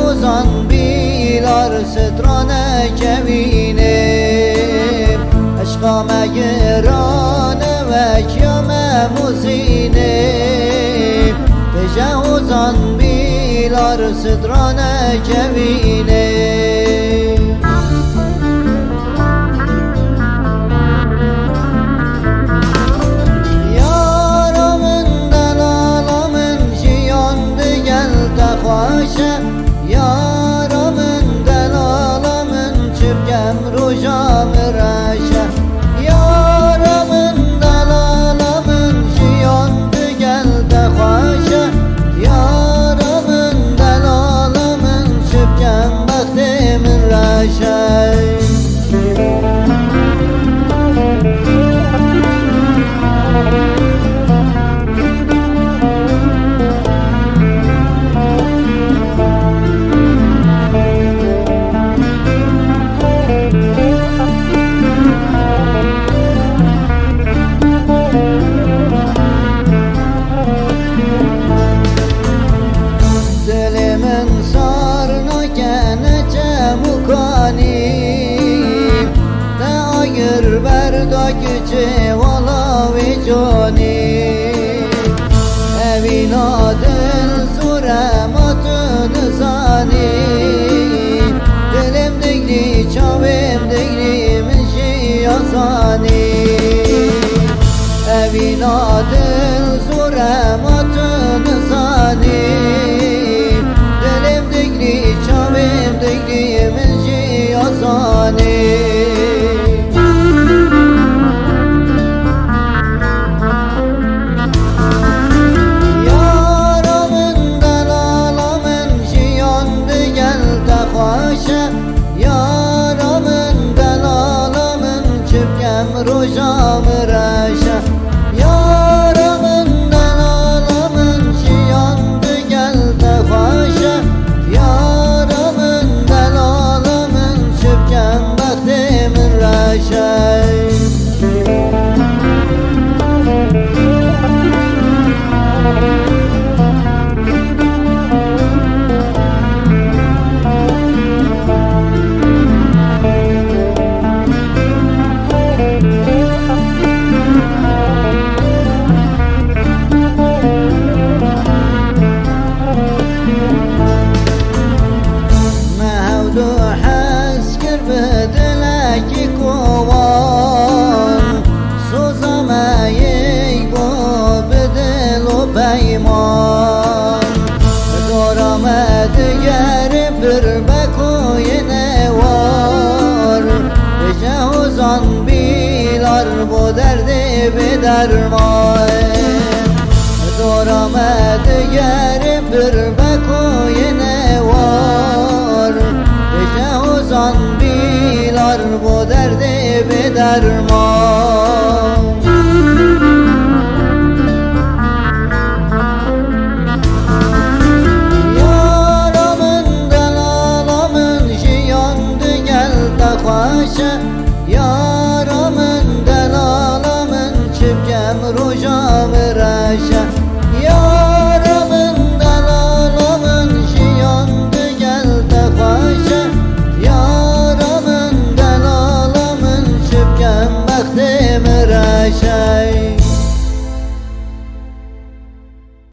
uzan bilar سترانه کبینه عشقا مگرانه و کیام موزینه بجه uzan bilar سترانه کبینه یارمن دلالمن چپکم روژام راشه یارمن دلالمن جیان بگل دخواشه یارمن دلالمن چپکم بخت من راشه گچه والا و جانی اوینا دل زورماتون زانی دلم دگری چاویم دگری منشی آسانی اوینا دل زورماتون زانی دلم دگری چاویم دگری منشی آسانی یارمن دلالمن چپکم روژام راشه یارمن دلالمن شیان بگل دخواشه یارمن دلالمن چپکم بخت من راشه دیگر بر بکوی نوار بجه uzan بیلار با درد به درمان دارم دیگر بر بکوی نوار بجه uzan بیلار با درد به درمان